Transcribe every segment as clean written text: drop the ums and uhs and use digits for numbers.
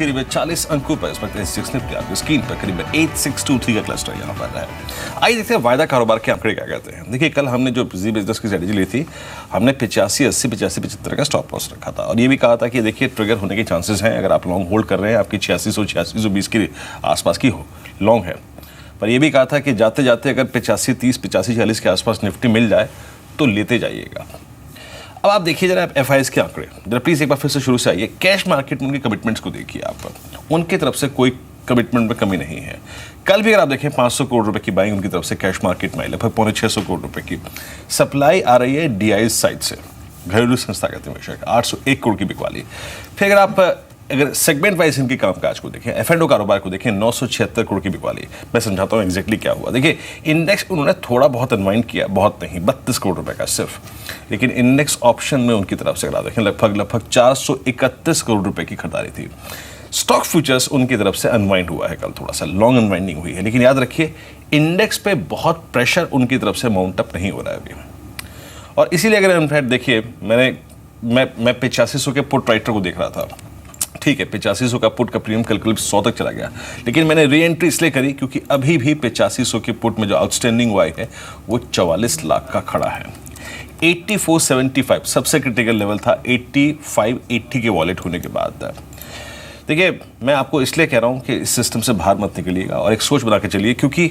करीब 40 अंकों पर इस वक्त सेंसेक्स निफ्टी आपकी स्क्रीन पर करीब 8623 का क्लस्टर यहाँ पर है। आइए देखते हैं वायदा कारोबार के आंकड़े क्या कहते हैं। देखिए कल हमने जो जी बिजनेस की स्ट्रेटेजी ली थी, हमने 85, 80, 85, 75 का स्टॉप लॉस रखा था और ये भी कहा था कि देखिए ट्रिगर होने के चांसेस हैं। अगर आप लॉन्ग होल्ड कर रहे हैं, आपकी 8620 के आसपास की लॉन्ग है, पर यह भी कहा था कि जाते जाते अगर 85-30, 85-40 के आसपास निफ्टी मिल जाए तो लेते जाइएगा। अब आप देखिए जरा एफआईएस के आंकड़े, जरा प्लीज एक बार फिर से शुरू से आइए। कैश मार्केट में उनके कमिटमेंट्स को देखिए, आप उनकी तरफ से कोई कमिटमेंट में कमी नहीं है। कल भी अगर आप देखें 500 करोड़ रुपए की बाइंग उनकी तरफ से कैश मार्केट में आई, लगभग 650 करोड़ रुपए की सप्लाई आ रही है डीआईएस साइड से, घरेलू संस्था कहते हैं, 801 करोड़ की बिकवाली। फिर अगर सेगमेंट वाइज इनके कामकाज को देखें, एफ&ओ कारोबार को देखें, 976 करोड़ की बिकवाली। मैं समझाता हूँ एग्जैक्टली क्या हुआ। देखिए इंडेक्स उन्होंने थोड़ा बहुत अनवाइंड किया, बहुत नहीं, 32 करोड़ रुपए का सिर्फ, लेकिन इंडेक्स ऑप्शन में उनकी तरफ से अगर देखें लगभग 431 करोड़ रुपए की खरीदारी थी। स्टॉक फ्यूचर्स उनकी तरफ से अनवाइंड हुआ है कल, थोड़ा सा लॉन्ग अनवाइंडिंग हुई है, लेकिन याद रखिए इंडेक्स पे बहुत प्रेशर उनकी तरफ से माउंट अप नहीं हो रहा है अभी। और इसीलिए अगर इनफैक्ट देखिए मैं 8500 के पुट राइटर को देख रहा था, ठीक है 8500 का पुट का प्रीमियम कल 100 तक चला गया, लेकिन मैंने री एंट्री इसलिए करी क्योंकि अभी भी 8500 के पुट में जो आउटस्टैंडिंग हुआ है वो 44 लाख का खड़ा है। 8475 सबसे क्रिटिकल लेवल था, 8580 के वॉलेट होने के बाद। देखिए मैं आपको इसलिए कह रहा हूं कि इस सिस्टम से बाहर मत निकलिएगा और एक सोच बना के चलिए, क्योंकि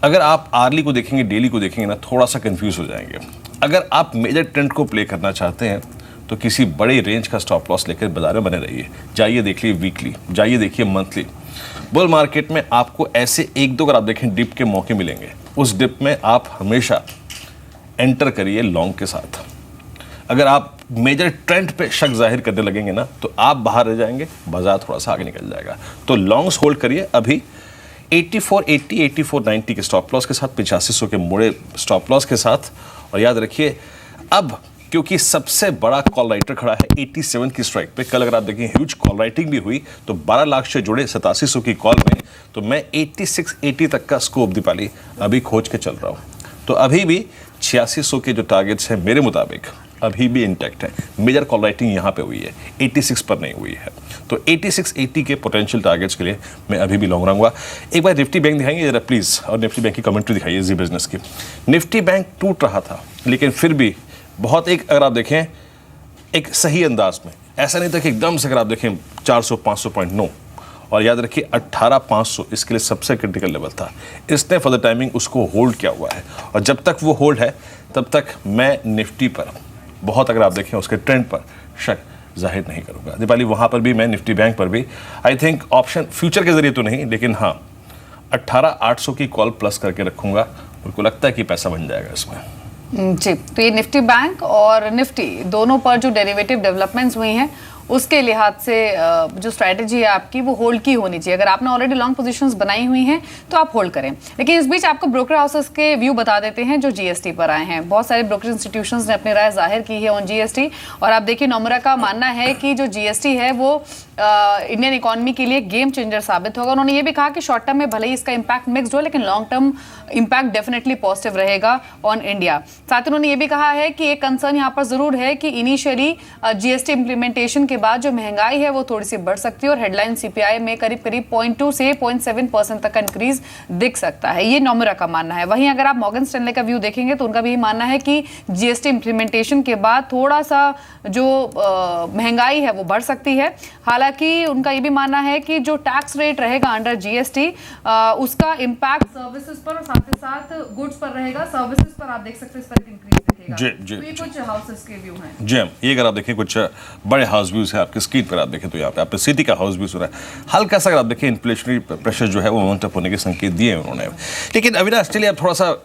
अगर आप आर्ली को देखेंगे, डेली को देखेंगे ना, थोड़ा सा कंफ्यूज हो जाएंगे। अगर आप मेजर ट्रेंड को प्ले करना चाहते हैं तो किसी बड़े रेंज का स्टॉप लॉस लेकर बाजार में बने रहिए। जाइए देख लीजिए वीकली, जाइए देखिए मंथली। बुल मार्केट में आपको ऐसे एक दो अगर आप देखें डिप के मौके मिलेंगे, उस डिप में आप हमेशा एंटर करिए लॉन्ग के साथ। अगर आप मेजर ट्रेंड पे शक जाहिर करने लगेंगे ना तो आप बाहर रह जाएंगे, बाजार थोड़ा सा आगे निकल जाएगा। तो लॉन्ग्स होल्ड करिए अभी 8480, 8490 के स्टॉप लॉस के साथ, 8500 के मोड़े स्टॉप लॉस के साथ। और याद रखिए अब क्योंकि सबसे बड़ा कॉल राइटर खड़ा है 87 की स्ट्राइक पे, कल अगर आप देखें ह्यूज कॉल राइटिंग भी हुई, तो 12 लाख से जुड़े 8700 की कॉल में, तो मैं 8680 तक का स्कोप दीपाली अभी खोज के चल रहा हूँ। तो अभी भी 8600 के जो टारगेट्स हैं मेरे मुताबिक अभी भी इंटैक्ट है। मेजर कॉल राइटिंग यहाँ पे हुई है, 86 पर नहीं हुई है। तो 8680 के पोटेंशियल टारगेट्स के लिए मैं अभी भी लॉन्ग रहूँगा। एक बार निफ्टी बैंक दिखाएंगे जरा प्लीज़, और निफ्टी बैंक की कमेंट्री दिखाइए जी बिजनेस की। निफ्टी बैंक टूट रहा था, लेकिन फिर भी बहुत एक अगर आप देखें एक सही अंदाज में, ऐसा नहीं था कि एकदम से अगर आप देखें 400-500 पॉइंट, नो। और याद रखिए 18500 इसके लिए सबसे क्रिटिकल लेवल था। इसने फॉर द टाइमिंग उसको होल्ड किया हुआ है, और जब तक वो होल्ड है तब तक मैं निफ्टी पर बहुत अगर आप देखें उसके ट्रेंड पर शक जाहिर नहीं करूँगा दीपाली। वहाँ पर भी मैं निफ्टी बैंक पर भी आई थिंक ऑप्शन फ्यूचर के जरिए तो नहीं, लेकिन हाँ 18800 की कॉल प्लस करके रखूँगा। मुझको लगता है कि पैसा बन जाएगा इसमें जी। तो ये निफ्टी बैंक और निफ्टी दोनों पर जो डेरिवेटिव डेवलपमेंट्स हुई हैं उसके लिहाज से जो स्ट्रैटेजी है आपकी वो होल्ड की होनी चाहिए। अगर आपने ऑलरेडी लॉन्ग पोजीशंस बनाई हुई हैं तो आप होल्ड करें। लेकिन इस बीच आपको ब्रोकर हाउसेस के व्यू बता देते हैं जो जीएसटी पर आए हैं। बहुत सारे ब्रोकर इंस्टीट्यूशंस ने अपनी राय जाहिर की है ऑन जीएसटी, और आप देखिए नोमरा का मानना है कि जो जीएसटी है वो इंडियन इकोनॉमी के लिए गेम चेंजर साबित होगा। उन्होंने ये भी कहा कि शॉर्ट टर्म में भले ही इसका इंपैक्ट मिक्स्ड हो, लेकिन long term impact definitely positive रहेगा ऑन इंडिया। साथ ही उन्होंने ये भी कहा है कि एक कंसर्न यहाँ पर जरूर है कि इनिशियली जीएसटी इंप्लीमेंटेशन के बाद जो महंगाई है वो थोड़ी सी बढ़ सकती है, और हेडलाइन सीपीआई में करीब 0.2 से 0.7% तक का इंक्रीज दिख सकता है। ये नोमरा का मानना है। वहीं अगर आप मॉर्गन स्टैनले का व्यू देखेंगे तो उनका भी मानना है कि जीएसटी इंप्लीमेंटेशन के बाद थोड़ा सा जो महंगाई है वो बढ़ सकती है। हालांकि उनका ये भी मानना है कि जो टैक्स रेट रहेगा अंडर जीएसटी उसका इंपैक्ट सर्विसेज पर और साथ ही साथ गुड्स पर रहेगा। सर्विसेज पर आप देख सकते हैं इस पर इंक्रीज दिखेगा। जी, तो ये कुछ हाउसेस के व्यू हैं। जी ये अगर आप देखें कुछ बड़े हाउस व्यूज है आपके स्क्रीन पर, आप देखें तो यहाँ पे आपने सिटी का हाउस व्यू सुना है। हल्का सा अगर आप देखें इन्फ्लेशनरी प्रेशर जो है वो माउंट अप होने के संकेत दिए हैं उन्होंने। लेकिन अविनाश चलिए आप थोड़ा सा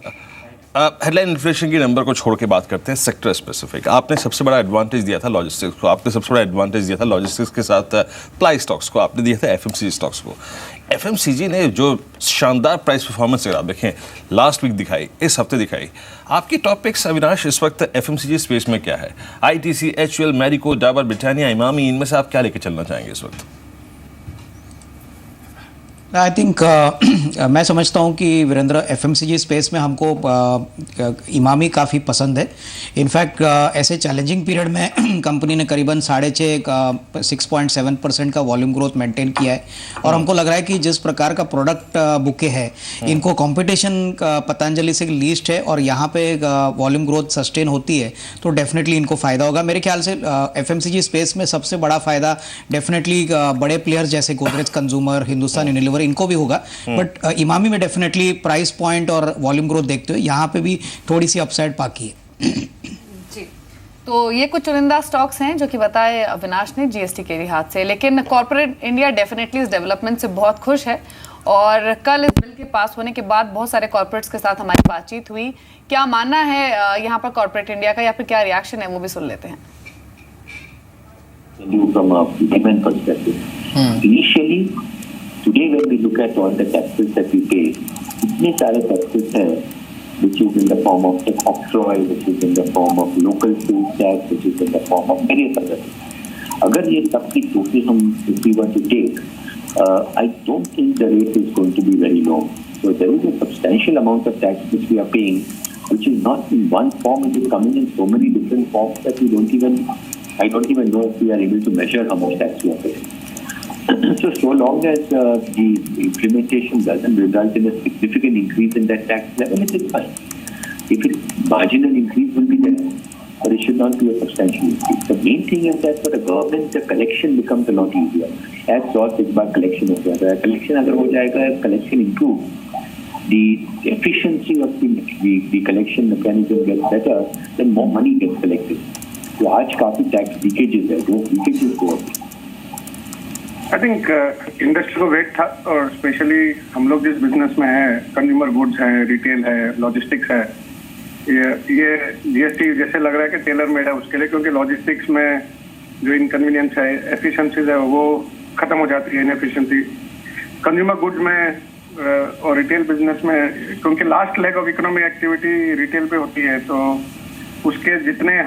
हेडलाइन इन्फ्लेशन के नंबर को छोड़ के बात करते हैं सेक्टर स्पेसिफिक। आपने सबसे बड़ा एडवांटेज दिया था लॉजिस्टिक्स को, आपने सबसे बड़ा एडवांटेज दिया था लॉजिस्टिक्स के साथ प्लाई स्टॉक्स को, आपने दिया था एफएमसीजी स्टॉक्स को। एफएमसीजी ने जो शानदार प्राइस परफॉर्मेंस अगर आप देखें लास्ट वीक दिखाई, इस हफ्ते दिखाई। आपकी टॉप पिक्स अविनाश इस वक्त एफएमसीजी स्पेस में क्या है? ITC, HUL, Marico, Dabur, Britannia, Emami, इनमें से आप क्या लेकर चलना चाहेंगे इस वक्त? आई थिंक मैं समझता हूँ कि वीरेंद्र एफएमसीजी स्पेस में हमको इमामी काफ़ी पसंद है। इनफैक्ट ऐसे चैलेंजिंग पीरियड में कंपनी ने करीबन 6.7% का वॉल्यूम ग्रोथ मेंटेन किया है और हमको लग रहा है कि जिस प्रकार का प्रोडक्ट बुके है इनको कंपटीशन पतंजलि से लीस्ट है और यहाँ पे वॉल्यूम ग्रोथ सस्टेन होती है तो डेफिनेटली इनको फ़ायदा होगा। मेरे ख्याल से एफएमसीजी स्पेस में सबसे बड़ा फ़ायदा डेफिनेटली बड़े प्लेयर्स जैसे गोदरेज कंज्यूमर, हिंदुस्तान यूनिलीवर इनको भी होगा, बट इमामी में डेफिनेटली प्राइस पॉइंट और वॉल्यूम ग्रोथ देखते हुए यहाँ पे भी थोड़ी सी अपसाइड बाकी है। जी, तो ये कुछ चुनिंदा स्टॉक्स हैं जो कि बताए अविनाश ने जीएसटी के लिहाज से, लेकिन कॉर्पोरेट इंडिया डेफिनेटली इस डेवलपमेंट से बहुत खुश है और कल इस बिल के पास होने के बाद बहुत सारे कॉर्पोरेट्स के साथ हमारी बातचीत हुई। क्या मानना है यहाँ पर कॉर्पोरेट इंडिया का या फिर क्या रिएक्शन है वो भी सुन लेते हैं। From a payment perspective, initially today when we look at all the taxes that we pay, इतने सारे taxes हैं, which is in the form of tech octroi, which is in the form of local sales tax, which is in the form of various other things. अगर ये सब की total हम if we were to take, I don't think the rate is going to be very low. So there is a substantial amount of tax which we are paying, which is not in one form, it is coming in so many different forms that I don't even know if we are able to measure how much tax we are paying. So long as the implementation doesn't result in a significant increase in that tax level, it is fine. If it marginal increase will be there, but it should not be a substantial increase. The main thing is that for the government, the collection becomes a lot easier. As sort is about collection of the collection, अगर हो जाएगा, as collection improves, the efficiency of the collection mechanism gets better, then more money gets collected. तो आज काफी tax leakages है, वो leakages को I think industry को वेट था और स्पेशली हम लोग जिस बिजनेस में है, कंज्यूमर गुड्स है, रिटेल है, लॉजिस्टिक्स है, ये जीएसटी जैसे लग रहा है कि टेलर मेड है उसके लिए, क्योंकि लॉजिस्टिक्स में जो इनकन्वीनियंस है, एफिशिएंसीज है वो खत्म हो जाती है इनएफिशिएंसी। कंज्यूमर गुड्स में और रिटेल बिजनेस में, क्योंकि last leg of economic activity retail पे होती है, तो उसके जितने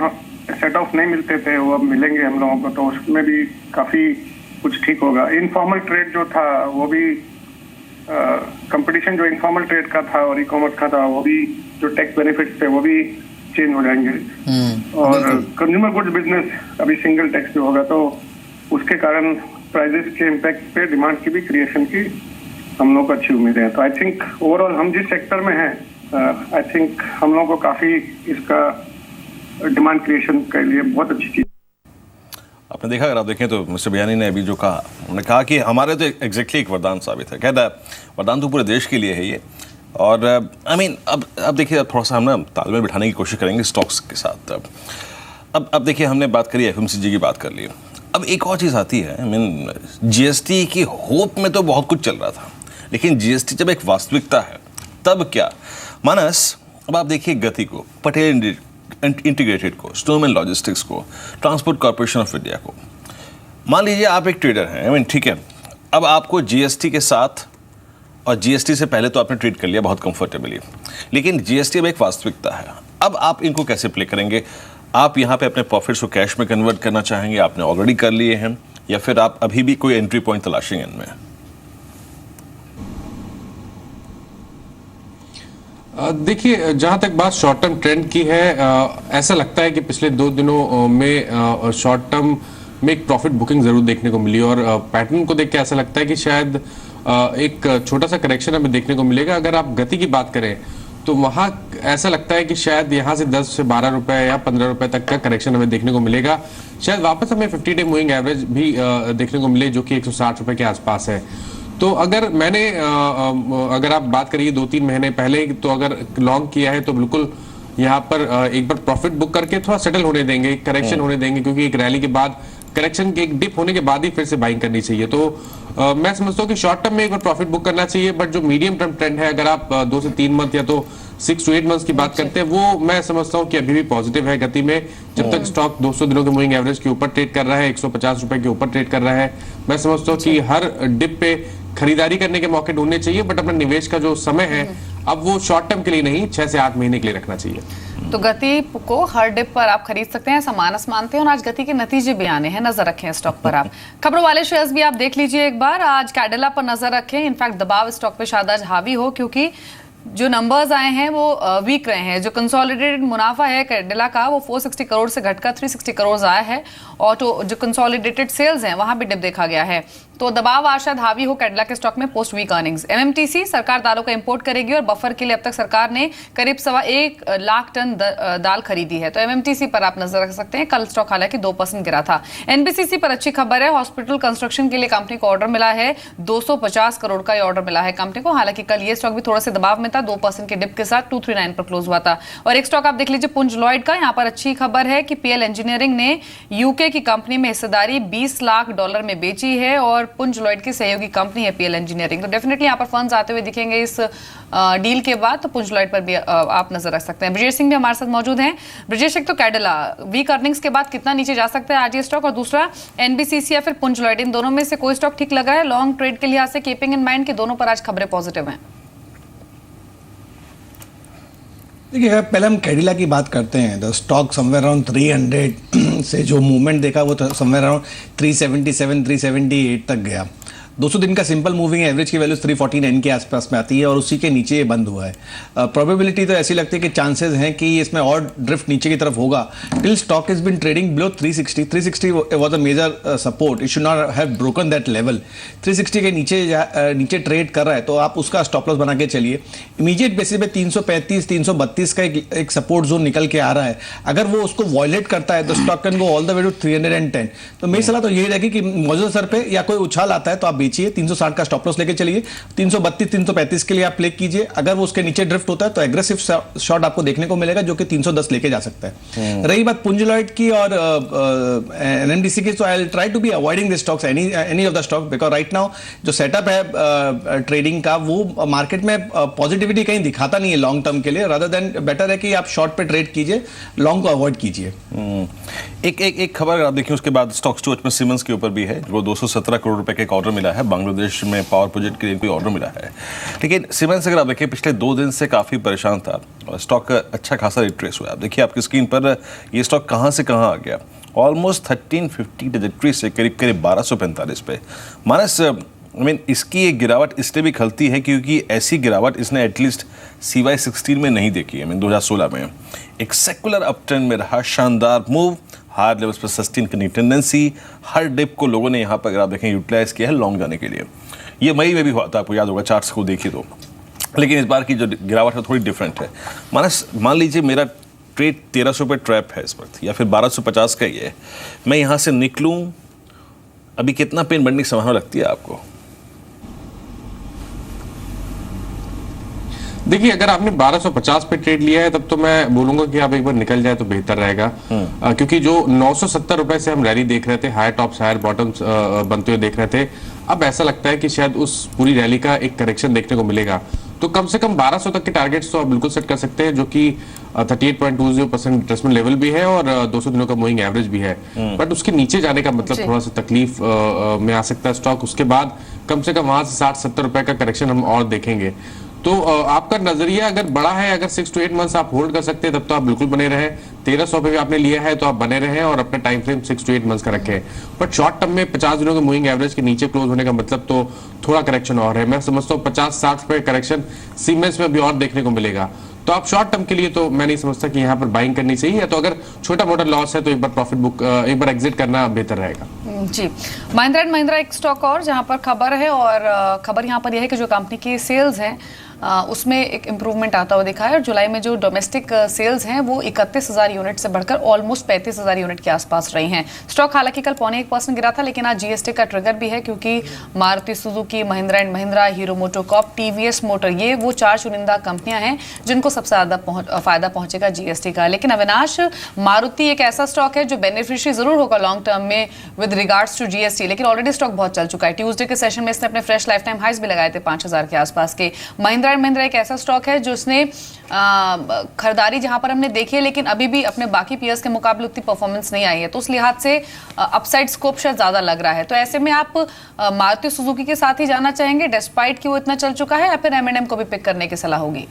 सेट ऑफ नहीं मिलते थे वो अब मिलेंगे हम लोगों को, तो उसमें भी काफी कुछ ठीक होगा। इनफॉर्मल ट्रेड जो था वो भी कंपटीशन जो इनफॉर्मल ट्रेड का था और ई कॉमर्स का था, वो भी जो टैक्स बेनिफिट्स थे वो भी चेंज हो जाएंगे। और कंज्यूमर गुड्स बिजनेस अभी सिंगल टैक्स जो होगा तो उसके कारण प्राइजेस के इम्पैक्ट पे डिमांड की भी क्रिएशन की हम लोग को अच्छी उम्मीदें हैं। तो आई थिंक ओवरऑल हम जिस सेक्टर में हैं, आई थिंक हम लोग को काफी इसका डिमांड क्रिएशन के लिए बहुत अच्छी चीज। आपने देखा, अगर आप देखें तो मिस्टर बियानी ने अभी जो कहा, उन्होंने कहा कि हमारे तो एग्जैक्टली एक वरदान साबित है। कहता है वरदान तो पूरे देश के लिए है ये। और आई मीन अब देखिए, अब थोड़ा सा हम ना तालमेल बिठाने की कोशिश करेंगे स्टॉक्स के साथ। अब देखिए, हमने बात करी, एफएमसीजी की बात कर ली। अब एक और चीज़ आती है, आई मीन जीएसटी की होप में तो बहुत कुछ चल रहा था, लेकिन जीएसटी जब एक वास्तविकता है तब क्या। मानस, अब आप देखिए गति को, पटेल इंटीग्रेटेड को, स्नोमैन लॉजिस्टिक्स को, ट्रांसपोर्ट कॉर्पोरेशन ऑफ इंडिया को। मान लीजिए आप एक ट्रेडर हैं, आई मीन ठीक है, अब आपको जीएसटी के साथ और जीएसटी से पहले तो आपने ट्रेड कर लिया बहुत कंफर्टेबली, लेकिन जीएसटी अब एक वास्तविकता है। अब आप इनको कैसे प्ले करेंगे? आप यहाँ पे अपने प्रॉफिट्स को कैश में कन्वर्ट करना चाहेंगे, आपने ऑलरेडी कर लिए हैं, या फिर आप अभी भी कोई एंट्री पॉइंट तलाशेंगे इनमें? देखिए, जहाँ तक बात शॉर्ट टर्म ट्रेंड की है, ऐसा लगता है कि पिछले 2 दिनों में शॉर्ट टर्म में एक प्रॉफिट बुकिंग जरूर देखने को मिली और पैटर्न को देख के ऐसा लगता है कि शायद एक छोटा सा करेक्शन हमें देखने को मिलेगा। अगर आप गति की बात करें तो वहाँ ऐसा लगता है कि शायद यहाँ से 10 से 12 रुपए या 15 रुपए तक का करेक्शन हमें देखने को मिलेगा। शायद वापस हमें 50 डे मूविंग एवरेज भी देखने को मिले, जो कि 160 रुपए के आसपास है। तो अगर अगर आप बात करिए 2-3 महीने पहले, तो अगर लॉन्ग किया है तो बिल्कुल यहाँ पर एक बार प्रॉफिट बुक करके थोड़ा सेटल होने देंगे, करेक्शन होने देंगे, क्योंकि एक रैली के बाद, करेक्शन के एक डिप होने के बाद ही फिर से बाइंग करनी चाहिए। तो मैं समझता हूँ कि शॉर्ट टर्म में एक बार प्रॉफिट बुक करना चाहिए, बट जो मीडियम टर्म ट्रेंड है, अगर आप 2 से 3 मंथ या तो 6 to 8 मंथ्स की बात करते हैं, वो मैं समझता हूँ कि अभी भी पॉजिटिव है गति में। जब तक स्टॉक 200 दिनों के मूविंग एवरेज के ऊपर ट्रेड कर रहा है, 150 रुपए के ऊपर ट्रेड कर रहा है, मैं समझता हूँ कि हर डिप पे खरीदारी करने के मौके ढूंढने चाहिए, बट अपना निवेश का जो समय है अब वो शॉर्ट टर्म के लिए नहीं, 6 से 8 महीने के लिए रखना चाहिए। तो गति को हर डिप पर आप खरीद सकते हैं, ऐसा मानस मानते हैं, और आज गति के नतीजे भी आने हैं, नजर रखें स्टॉक पर आप। खबरों वाले शेयर्स भी आप देख लीजिए एक बार, आज कैडिला पर नजर रखें। इनफैक्ट दबाव स्टॉक पे शायद आज हावी हो, क्योंकि जो नंबर्स आए हैं वो वीक रहे हैं। जो कंसोलिडेटेड मुनाफा है कैडिला का वो 460 करोड़ से घटकर 360 करोड़ आया है, और तो जो कंसोलिडेटेड सेल्स हैं वहां भी डिप देखा गया है। तो दबाव आज शायद हावी हो कैडिला के स्टॉक में पोस्ट वीक अर्निंग्स। एमएमटीसी सरकार दालों का इंपोर्ट करेगी, और बफर के लिए अब तक सरकार ने करीब 1.25 लाख टन दाल खरीदी है। तो एमएमटीसी पर आप नजर रख सकते हैं। कल स्टॉक हालांकि 2% गिरा था। एनबीसीसी पर अच्छी खबर है, हॉस्पिटल कंस्ट्रक्शन के लिए कंपनी को ऑर्डर मिला है, 250 करोड़ का ऑर्डर मिला है कंपनी को। हालांकि कल ये स्टॉक भी थोड़ा से दबाव में था, 2% के डिप के साथ 239 पर क्लोज हुआ था। और एक स्टॉक आप देख लीजिए पुंज लॉयड का। यहाँ पर अच्छी खबर है कि पीएल इंजीनियरिंग ने यूके की कंपनी में हिस्सेदारी $20 लाख में बेची है, और पुंज लॉयड की सहयोगी कंपनी है पीएल इंजीनियरिंग। तो डेफिनेटली यहाँ पर फंड्स आते हुए दिखेंगे इस डील के बाद, तो पुंज लॉयड पर भी आप नजर रख सकते हैं। ब्रजेश सिंह भी हमारे साथ मौजूद हैं। ब्रजेश, एक तो कैडिला वीक अर्निंग्स के बाद कितना नीचे जा सकता है आज ये स्टॉक, और दूसरा एनबीसीसी या फिर पुंज लॉयड, इन दोनों में से कोई स्टॉक ठीक लगा है लॉन्ग ट्रेड के लिहाज से, कीपिंग इन माइंड कि दोनों पर आज खबरें पॉजिटिव हैं? देखिए, पहले हम कैडिला की बात करते हैं। द स्टॉक समवेयर अराउंड 300 से जो मूवमेंट देखा वो समवेयर अराउंड 377 378 तक गया। 200 दिन का सिंपल मूविंग एवरेज की वैल्यू 349 के आसपास में आती है, और उसी के नीचे ये बंद हुआ है। प्रोबेबिलिटी तो ऐसी लगती है कि चांसेस हैं कि इसमें और ड्रिफ्ट नीचे की तरफ होगा। Till stock is been trading below 360 was a major support, it should not have broken that level. 360 के नीचे ट्रेड कर रहा है, तो आप उसका स्टॉप लॉस बना के चलिए। इमीडिएट बेसिस पे 335 332 का एक सपोर्ट जोन निकल के आ रहा है। अगर वो उसको वॉयलेट करता है तो stock can go all the way to 310। तो मेरी सलाह तो यही रहेगी कि मौजूदा सर पे या कोई उछाल आता है तो आप बेचिए, 360 का स्टॉप लॉस लेके चलिए। 332 335 के लिए आप प्ले कीजिए। अगर वो उसके नीचे ड्रिफ्ट होता है तो एग्रेसिव शॉट आपको देखने को मिलेगा, जो कि 310 लेके जा सकता है। रही बात पुंज लॉयड की और एनएमडीसी की, तो I will try to be avoiding the stocks, any of the stock, because right now जो सेटअप है ट्रेडिंग का, वो मार्केट में पॉजिटिविटी कहीं दिखाता नहीं है लॉन्ग टर्म के लिए। रादर देन बेटर है कि आप शॉर्ट पे ट्रेड कीजिए, लॉन्ग को अवॉइड कीजिए। एक खबर अगर आप देखिए उसके बाद स्टॉक एक्सचेंज में सीमेंस के ऊपर भी है, वो 217 करोड़ रुपए का एक ऑर्डर मिला है, बांग्लादेश में पावर प्रोजेक्ट के लिए कोई ऑर्डर मिला है। लेकिन सीमेंस अगर आप देखिए पिछले 2 दिन से काफ़ी परेशान था, और स्टॉक अच्छा खासा रिट्रेस हुआ। आप देखिए आपकी स्क्रीन पर ये स्टॉक कहाँ से कहाँ आ गया, ऑलमोस्ट 1350 ट्रेजेक्ट्री से करीब 1245 पे। मानस इसकी एक गिरावट इसलिए भी खलती है क्योंकि ऐसी गिरावट इसने एटलीस्ट CY 16 में नहीं देखी है। 2016 में एक सेकुलर अपट्रेंड में रहा, शानदार मूव, हायर लेवल्स पर सस्टेन करने की टेंडेंसी, हर डिप को लोगों ने यहाँ पर अगर आप देखें यूटिलाइज किया है लॉन्ग जाने के लिए। ये मई में भी हुआ था, आपको याद होगा, चार्ट्स को देखिए तो। लेकिन इस बार की जो गिरावट है थोड़ी डिफरेंट है। मान लीजिए मेरा ट्रेड 1300 पे ट्रैप है इस वक्त, या फिर 1250 का ही है, मैं यहाँ से निकलूँ, अभी कितना पेन बढ़ने की संभावना लगती है आपको? देखिए, अगर आपने 1250 पे ट्रेड लिया है तब तो मैं बोलूंगा कि आप एक बार निकल जाए तो बेहतर रहेगा, क्योंकि जो 970 रुपए से हम रैली देख रहे थे, हायर टॉप्स हायर बॉटम्स बनते हुए देख रहे थे, अब ऐसा लगता है कि शायद उस पूरी रैली का एक करेक्शन देखने को मिलेगा। तो कम से कम 1200 तक के टारगेट्स तो आप बिल्कुल सेट कर सकते हैं, जो कि 38.20% रिट्रेसमेंट लेवल भी है और 200 दिनों का मूविंग एवरेज भी है। बट उसके नीचे जाने का मतलब थोड़ा सा तकलीफ में आ सकता है स्टॉक। उसके बाद कम से कम वहां से 60-70 रुपए का करेक्शन हम और देखेंगे। तो आपका नजरिया अगर बड़ा है, अगर 6 to 8 मंथ्स आप होल्ड कर सकते हैं तब तो आप बिल्कुल बने रहें। 1300 पे भी आपने लिया है तो आप बने रहें और अपने टाइम फ्रेम 6 to 8 मंथ्स का रखें। बट शॉर्ट टर्म में 50 दिनों के मूविंग एवरेज के नीचे क्लोज होने का मतलब तो थोड़ा करेक्शन और है। मैं समझता हूँ 50-60 पे करेक्शन सीमेंस में भी और देखने को मिलेगा। तो आप शॉर्ट टर्म के लिए तो मैं नहीं समझता कि यहाँ पर बाइंग करनी चाहिए, या तो अगर छोटा मोटा लॉस है तो एक बार प्रॉफिट बुक, एक बार एग्जिट करना बेहतर रहेगा। जी, महिंद्रा एंड महिंद्रा एक स्टॉक और जहां पर खबर है, और खबर यहां पर यह है कि जो कंपनी की सेल्स हैं उसमें एक इम्प्रूवमेंट आता हुआ दिखा है, और जुलाई में जो डोमेस्टिक सेल्स हैं वो 31,000 यूनिट से बढ़कर ऑलमोस्ट 35,000 यूनिट के आसपास रही हैं। स्टॉक हालांकि कल 0.25% गिरा था, लेकिन आज जीएसटी का ट्रिगर भी है, क्योंकि Maruti Suzuki, Mahindra and Mahindra, hero MotoCorp, TVS motor, ये वो 4 चुनिंदा कंपनियां हैं जिनको सबसे ज्यादा फायदा पहुंचेगा जीएसटी का। लेकिन अविनाश, मारुति एक ऐसा स्टॉक है जो बेनिफिशियरी जरूर होगा लॉन्ग टर्म में विद रिगार्ड्स टू जीएसटी, लेकिन ऑलरेडी स्टॉक बहुत चल चुका है। ट्यूसडे के सेशन में इसने अपने फ्रेश लाइफ टाइम हाइज भी लगाए थे 5,000 के आसपास के। महिंद्रा एक ऐसा स्टॉक है जो उसने खरीदारी जहां पर हमने देखी है, लेकिन अभी भी अपने बाकी पीयर्स के मुकाबले उतनी परफॉर्मेंस नहीं आई है, तो उस लिहाज से अपसाइड स्कोप शायद ज्यादा लग रहा है। तो ऐसे में आप मारुति सुजुकी के साथ ही जाना चाहेंगे डिस्पाइट कि वो इतना चल चुका है, या फिर M&M को भी पिक करने की सलाह होगी?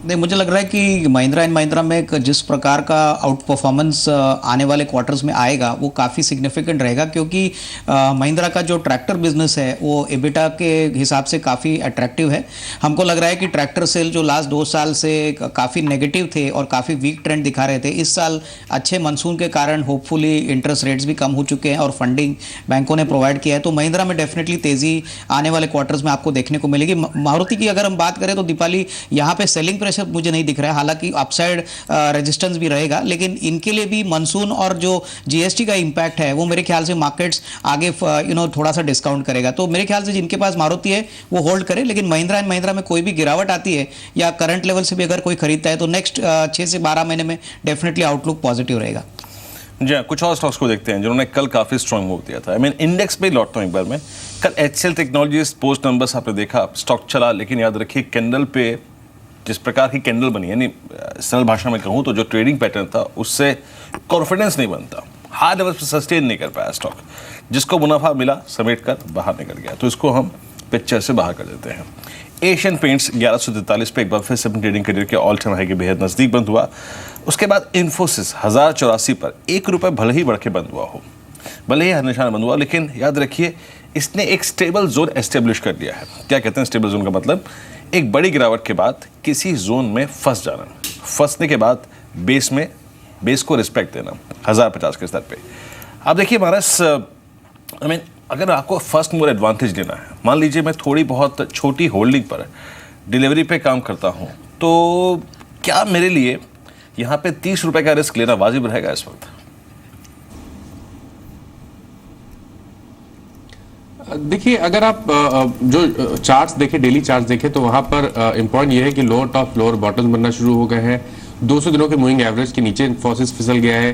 नहीं, मुझे लग रहा है कि महिंद्रा एंड महिंद्रा में जिस प्रकार का आउट परफॉर्मेंस आने वाले क्वार्टर्स में आएगा वो काफ़ी सिग्निफिकेंट रहेगा, क्योंकि महिंद्रा का जो ट्रैक्टर बिजनेस है वो एबिटा के हिसाब से काफ़ी अट्रैक्टिव है। हमको लग रहा है कि ट्रैक्टर सेल जो लास्ट 2 साल से काफ़ी नेगेटिव थे और काफ़ी वीक ट्रेंड दिखा रहे थे, इस साल अच्छे मानसून के कारण होपफुली इंटरेस्ट रेट्स भी कम हो चुके हैं और फंडिंग बैंकों ने प्रोवाइड किया है, तो महिंद्रा में डेफिनेटली तेज़ी आने वाले क्वार्टर्स में आपको देखने को मिलेगी। मारुति की अगर हम बात करें तो दीपाली यहाँ पे सेलिंग प्रेशर मुझे नहीं दिख रहा है, हालांकि अपसाइड रेजिस्टेंस भी रहेगा, लेकिन इनके लिए भी मानसून और जो जीएसटी का इंपैक्ट है वो मेरे ख्याल से मार्केट्स आगे थोड़ा सा डिस्काउंट करेगा। तो मेरे ख्याल से जिनके पास मारुति है वो होल्ड करे, लेकिन महिंद्रा एंड महिंद्रा में कोई भी गिरावट आती है या करंट लेवल से भी अगर कोई खरीदता है तो नेक्स्ट 6 से 12 महीने में डेफिनेटली आउटलुक पॉजिटिव रहेगा। जी हाँ, कुछ और स्टॉक्स को देखते हैं जिन्होंने कल काफ़ी स्ट्रांग मूव दिया था। इंडेक्स पे लौटता हूँ एक बार मैं। कल HCL टेक्नोलॉजीज पोस्ट नंबर्स आपने देखा, स्टॉक चला, लेकिन याद रखिए कैंडल पे जिस प्रकार की कैंडल बनी, यानी सरल भाषा में कहूँ तो जो ट्रेडिंग पैटर्न था उससे कॉन्फिडेंस नहीं बनता, हाई लेवल पर सस्टेन नहीं कर पाया स्टॉक, जिसको मुनाफा मिला समेट कर बाहर निकल गया, तो इसको हम पिक्चर से बाहर कर देते हैं। एशियन पेंट्स 1143 पे एक बार फिर से अपनी ट्रेडिंग करियर के ऑल टाइम हाई के बेहद नज़दीक बंद हुआ। उसके बाद इन्फोसिस 1084 पर ₹1 भले ही बढ़ के बंद हुआ हो, भले ही हर निशान बंद हुआ, लेकिन याद रखिए इसने एक स्टेबल जोन एस्टेब्लिश कर दिया है। क्या कहते हैं स्टेबल जोन का मतलब? एक बड़ी गिरावट के बाद किसी जोन में फंस जाना, फंसने के बाद बेस को रिस्पेक्ट देना 1050 के स्तर पे। आप देखिए हमारा अगर आपको फर्स्ट मूवर एडवांटेज देना है, मान लीजिए मैं थोड़ी बहुत छोटी होल्डिंग पर डिलीवरी पे काम करता हूँ, तो क्या मेरे लिए यहाँ पे ₹30 का रिस्क लेना वाजिब रहेगा इस वक्त? देखिए, अगर आप जो चार्ट्स देखें, डेली चार्ट्स देखें, तो वहां पर इम्पॉर्टेंट ये है कि लोअर टॉप लोअर बॉटम बनना शुरू हो गए हैं। 200 दिनों के मूविंग एवरेज के नीचे इन्फोसिस फिसल गया है,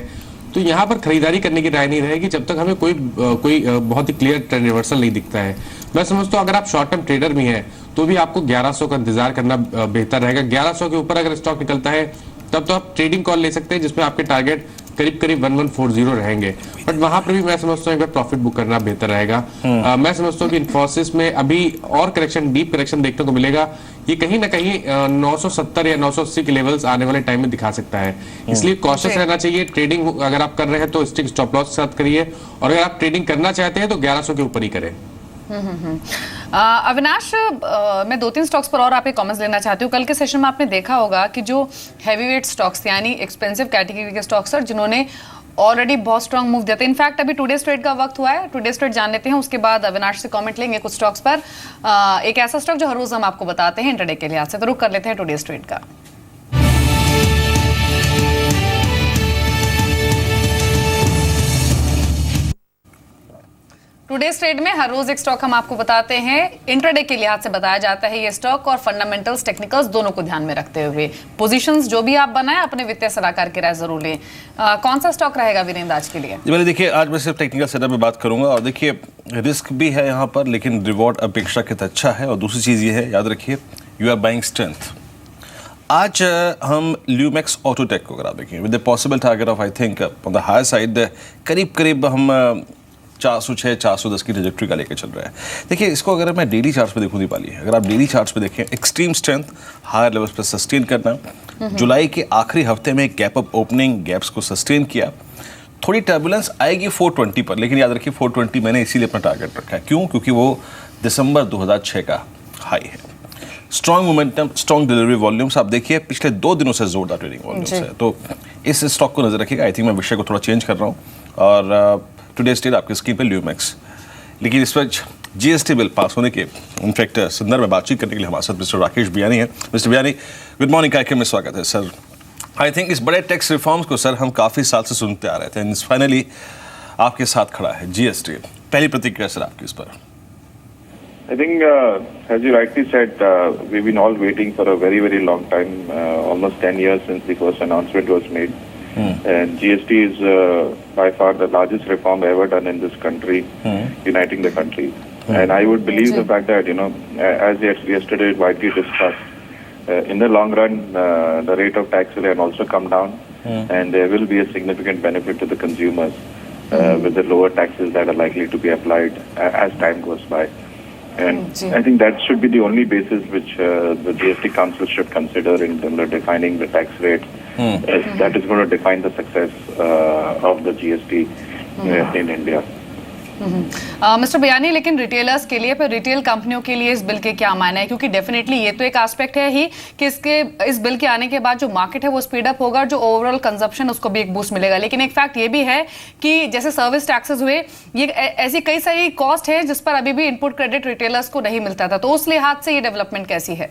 तो यहाँ पर खरीदारी करने की राय नहीं रहेगी जब तक हमें कोई बहुत ही क्लियर ट्रेंड रिवर्सल नहीं दिखता है। मैं समझता हूँ अगर आप शॉर्ट टर्म ट्रेडर भी हैं तो भी आपको 1100 का इंतजार करना बेहतर रहेगा। 1100 के ऊपर अगर स्टॉक निकलता है तब तो आप ट्रेडिंग कॉल ले सकते हैं जिसमें आपके टारगेट करीब 1140 रहेंगे, बट वहां पर भी मैं समझता हूँ एक बार प्रॉफिट बुक करना बेहतर रहेगा। मैं समझता हूँ कि इन्फोसिस में अभी और करेक्शन, डीप करेक्शन देखने को मिलेगा। ये कहीं ना कहीं 970 या 980 के लेवल्स आने वाले टाइम में दिखा सकता है, इसलिए कॉशियस रहना चाहिए। ट्रेडिंग अगर आप कर रहे हैं तो स्टिक स्टॉप लॉस के साथ करिए, और अगर आप ट्रेडिंग करना चाहते हैं तो 1100 के ऊपर ही करें। अविनाश, मैं 2-3 स्टॉक्स पर और आपके कमेंट्स लेना चाहती हूँ। कल के सेशन में आपने देखा होगा कि जो हैवीवेट स्टॉक्स यानी एक्सपेंसिव कैटेगरी के स्टॉक्स सर, जिन्होंने ऑलरेडी बहुत स्ट्रांग मूव दिया था। इनफैक्ट अभी टुडे ट्रेड का वक्त हुआ है, टुडे ट्रेड जान लेते हैं, उसके बाद अविनाश से कमेंट लेंगे कुछ स्टॉक्स पर। एक ऐसा स्टॉक जो हर रोज हम आपको बताते हैं इंट्राडे के लिहाज से, तो रुक कर लेते हैं टुडे ट्रेड का। टुडे ट्रेड में हर रोज एक स्टॉक हम आपको बताते हैं, इंट्राडे के लिहाज से बताया जाता है ये स्टॉक, और फंडामेंटल्स टेक्निकल्स दोनों को ध्यान में रखते हुए पोजीशंस जो भी आप बनाएं अपने वित्तीय सलाहकार की राय जरूर लें। कौन सा स्टॉक रहेगा वीरेंद्र आज के लिए? जी देखिए, आज मैं सिर्फ टेक्निकल सेटअप में बात करूंगा, और देखिए रिस्क भी है यहाँ पर, लेकिन रिवॉर्ड अपेक्षाकृत अच्छा है। और दूसरी चीज़ ये है, याद रखिए यू आर बाइंग स्ट्रेंथ। आज हम ल्यूमैक्स ऑटोटेक को अगर आप देखें with the possible target of I think on the higher side, करीब हम 406 410 की ट्रैजेक्टरी का लेकर चल रहा है। देखिए इसको अगर मैं डेली चार्ट्स पे देखूँ दीपाली, अगर आप डेली चार्ट्स पे देखें, एक्सट्रीम स्ट्रेंथ, हायर लेवल्स पर सस्टेन करना, जुलाई के आखिरी हफ्ते में गैप अप ओपनिंग, गैप्स को सस्टेन किया, थोड़ी टर्बुलेंस आएगी 420 पर, लेकिन याद रखिए 420 मैंने इसीलिए अपना टारगेट रखा है। क्यों? क्योंकि वो दिसंबर 2006 का हाई है। Strong momentum, strong delivery volumes, आप देखिए पिछले 2 दिनों से जोरदार ट्रेडिंग वॉल्यूम्स है, तो इस स्टॉक को नजर रखिएगा। आई थिंक मैं विषय को थोड़ा चेंज कर रहा हूँ, और टुडे स्टेट आपकी स्क्रीन पर ल्यूमैक्स, लेकिन इस पर जीएसटी बिल पास होने के इनफैक्ट संदर्भ में बातचीत करने के लिए हमारे साथ मिस्टर राकेश बियानी हैं। मिस्टर बियानी, गुड मॉर्निंग, कार्यक्रम में स्वागत है सर। आई थिंक इस बड़े टैक्स रिफॉर्म्स को सर हम काफ़ी साल से सुनते आ रहे थे, फाइनली आपके साथ खड़ा है जीएसटी। पहली प्रतिक्रिया सर आपकी इस पर? I think, as you rightly said, we've been all waiting for a very, very long time, almost 10 years since the first announcement was made. And GST is by far the largest reform ever done in this country, uniting the country. And I would believe the fact that, as yesterday widely discussed, in the long run, the rate of tax will also come down, and there will be a significant benefit to the consumers with the lower taxes that are likely to be applied as time goes by. And I think that should be the only basis which the GST Council should consider in terms of defining the tax rate. That is going to define the success of the GST in India. Mister बयानी, लेकिन retailers के लिए, पर retail कंपनियों के लिए इस bill के क्या मायने हैं? क्योंकि डेफिनेटली ये तो एक एस्पेक्ट है ही कि इस बिल के आने के बाद जो मार्केट है वो स्पीड अप होगा, जो ओवरऑल कंजप्शन उसको भी एक बूस्ट मिलेगा। लेकिन एक फैक्ट ये भी है कि जैसे सर्विस टैक्सेस हुए, ये ऐसी कई सारी कॉस्ट है जिस पर अभी भी इनपुट क्रेडिट रिटेलर्स को नहीं मिलता था, तो उस लिहाज से ये डेवलपमेंट कैसी है?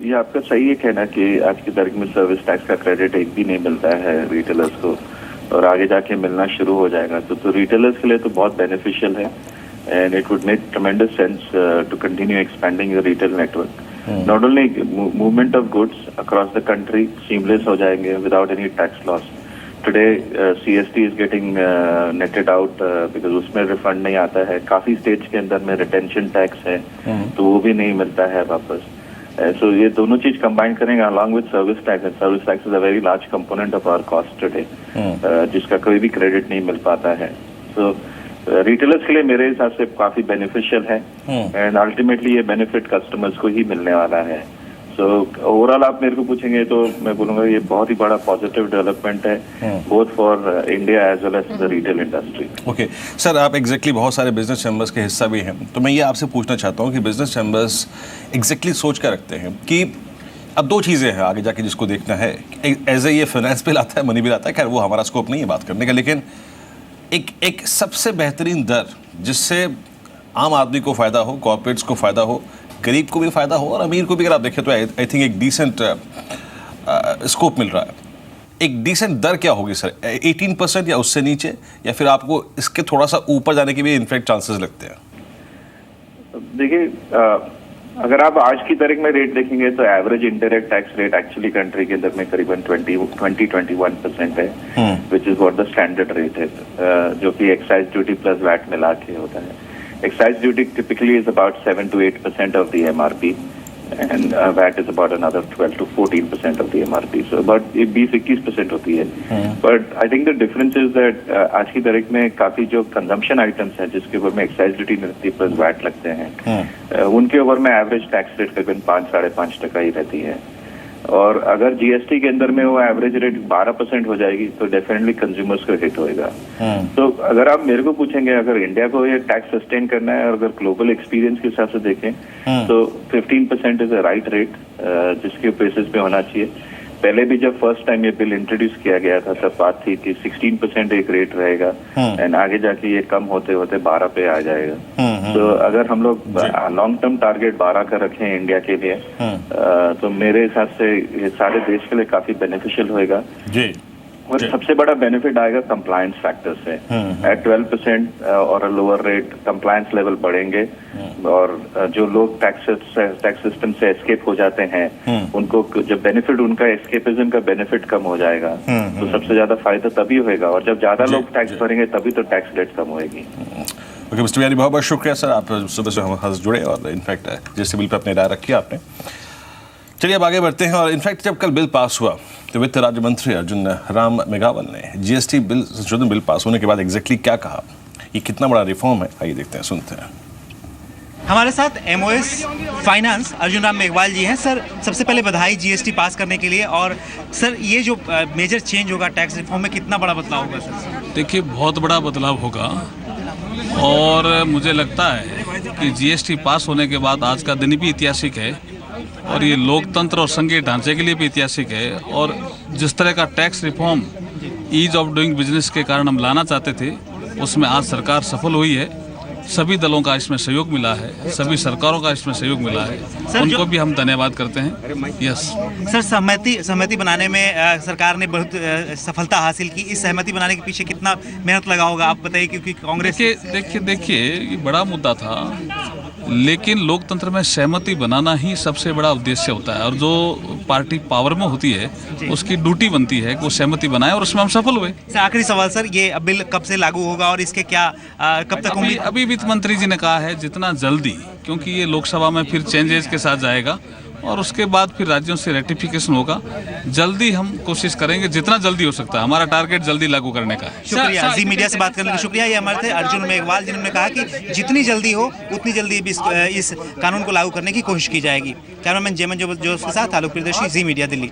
ये आपका सही है कहना कि आज की तारीख में सर्विस टैक्स का क्रेडिट एक भी नहीं मिलता है रिटेलर्स को, और आगे जाके मिलना शुरू हो जाएगा, तो रिटेलर्स के लिए तो बहुत बेनिफिशियल है, and it would make tremendous sense to continue expanding the retail network. Not only movement of goods across the country seamless हो जाएंगे without any tax loss. Today CST is getting netted out because उसमें refund नहीं आता है, काफी states के अंदर में रिटेंशन टैक्स है तो वो भी नहीं मिलता है वापस। So ये दोनों चीज कंबाइन करेंगे along with service tax, and service tax is a very large component of our cost today, जिसका कोई भी क्रेडिट नहीं मिल पाता है। So रिटेलर्स के लिए मेरे हिसाब से काफी बेनिफिशियल है, एंड अल्टीमेटली ये बेनिफिट कस्टमर्स को ही मिलने वाला है। सो ओवरऑल आप मेरे को पूछेंगे तो मैं बोलूंगा ये बहुत ही बड़ा पॉजिटिव डेवलपमेंट है, both for India as well as the retail industry. Okay sir, आप एग्जैक्टली बहुत सारे बिजनेस चैम्बर्स के हिस्सा भी हैं, तो मैं ये आपसे पूछना चाहता हूँ कि बिजनेस चैम्बर्स एग्जैक्टली सोच कर रखते हैं कि अब दो चीज़ें हैं आगे जाके जिसको देखना है, एज ए ये फाइनेंस बिल आता है, मनी बिल आता है, खैर वो हमारा स्कोप नहीं है बात करने का, लेकिन एक सबसे बेहतरीन दर जिससे आम आदमी को फ़ायदा हो, कॉर्पोरेट्स को फ़ायदा हो, गरीब को भी फ़ायदा हो और अमीर को भी, अगर आप देखें तो आई थिंक एक डिसेंट स्कोप मिल रहा है। एक डिसेंट दर क्या होगी सर? 18% या उससे नीचे, या फिर आपको इसके थोड़ा सा ऊपर जाने के भी इनफैक्ट चांसेस लगते हैं? देखिए, अगर आप आज की तारीख में रेट देखेंगे तो average indirect tax rate actually country के अंदर में करीबन 20-21% है, which is what the standard rate है, जो कि एक्साइज ड्यूटी प्लस वैट मिला के होता है। Excise duty typically is about 7 to 8% of the MRP, and VAT is about another 12 to 14% of the MRP. So about 20-21% होती है। But I think the difference is that आज की तारीख में काफी जो कंजम्पशन आइटम्स हैं जिसके ऊपर में एक्साइज ड्यूटी लगती है प्लस वैट लगते हैं, उनके ऊपर में एवरेज टैक्स रेट करीबन 5-5.5% ही रहती है। और अगर GST के अंदर में वो एवरेज रेट 12% हो जाएगी तो डेफिनेटली कंज्यूमर्स को हिट होएगा। तो अगर आप मेरे को पूछेंगे, अगर इंडिया को ये टैक्स सस्टेन करना है और अगर ग्लोबल एक्सपीरियंस के हिसाब से देखें तो 15% इज अ राइट रेट जिसके बेसिस पे होना चाहिए। पहले भी जब फर्स्ट टाइम ये बिल इंट्रोड्यूस किया गया था तब बात थी कि 16% एक रेट रहेगा, एंड आगे जाके ये कम होते होते 12 पे आ जाएगा। तो अगर हम लोग लॉन्ग टर्म टारगेट 12 का रखें इंडिया के लिए, तो मेरे हिसाब से ये सारे देश के लिए काफी बेनिफिशियल होएगा। और सबसे बड़ा बेनिफिट आएगा कंप्लायंस फैक्टर से। एट 12% और लोअर रेट कंप्लायंस लेवल बढ़ेंगे, और जो लोग टैक्स सिस्टम से एस्केप हो जाते हैं उनको जब बेनिफिट, उनका एस्केपिज्म का बेनिफिट कम हो जाएगा, तो सबसे ज्यादा फायदा तभी होगा, और जब ज्यादा लोग टैक्स भरेंगे तभी तो टैक्स रेट कम होगी। ओके मिस्टर बयानी, बहुत बहुत शुक्रिया सर, आप सुबह से हम जुड़े और इनफैक्ट जिस बिल पर अपनी राय रखी आपने। चलिए अब आगे बढ़ते हैं, और इनफैक्ट जब कल बिल पास हुआ तो वित्त राज्य मंत्री अर्जुन राम मेघवाल ने GST बिल संशोधन बिल पास होने के बाद एग्जैक्टली क्या कहा, ये कितना बड़ा रिफॉर्म है, आइए देखते हैं, सुनते हैं। हमारे साथ MOS फाइनेंस अर्जुन राम मेघवाल जी हैं। सर, सबसे पहले बधाई GST पास करने के लिए। और सर, ये जो मेजर चेंज होगा टैक्स रिफॉर्म में, कितना बड़ा बदलाव होगा सर? देखिए, बहुत बड़ा बदलाव होगा, और मुझे लगता है कि GST पास होने के बाद आज का दिन भी ऐतिहासिक है, और ये लोकतंत्र और संघीय ढांचे के लिए भी ऐतिहासिक है। और जिस तरह का tax reform ease of doing business के कारण हम लाना चाहते थे, उसमें आज सरकार सफल हुई है। सभी दलों का इसमें सहयोग मिला है, सभी सरकारों का इसमें सहयोग मिला है, उनको भी हम धन्यवाद करते हैं। यस सर, सहमति बनाने में सरकार ने बहुत सफलता हासिल की। इस सहमति बनाने के पीछे कितना मेहनत लगा होगा, आप बताइए, क्योंकि कांग्रेस देखिए ये बड़ा मुद्दा था, लेकिन लोकतंत्र में सहमति बनाना ही सबसे बड़ा उद्देश्य होता है, और जो पार्टी पावर में होती है उसकी ड्यूटी बनती है कि वो सहमति बनाए, और उसमें हम सफल हुए। सर, आखिरी सवाल सर, ये बिल कब से लागू होगा और इसके क्या कब तक उम्मीद? अभी वित्त मंत्री जी ने कहा है जितना जल्दी, क्योंकि ये लोकसभा में फिर चेंजेस के साथ जाएगा, और उसके बाद फिर राज्यों से रेटिफिकेशन होगा। जल्दी हम कोशिश करेंगे, जितना जल्दी हो सकता है। हमारा टारगेट जल्दी लागू करने का है। शुक्रिया जी मीडिया से बात करने के लिए शुक्रिया। ये हमारे थे अर्जुन मेघवाल, जिन्होंने कहा कि जितनी जल्दी हो उतनी जल्दी इस कानून को लागू करने की कोशिश की जाएगी। कैमरामैन जेमन जोश के साथ आलोक प्रियदर्शी, जी मीडिया, दिल्ली।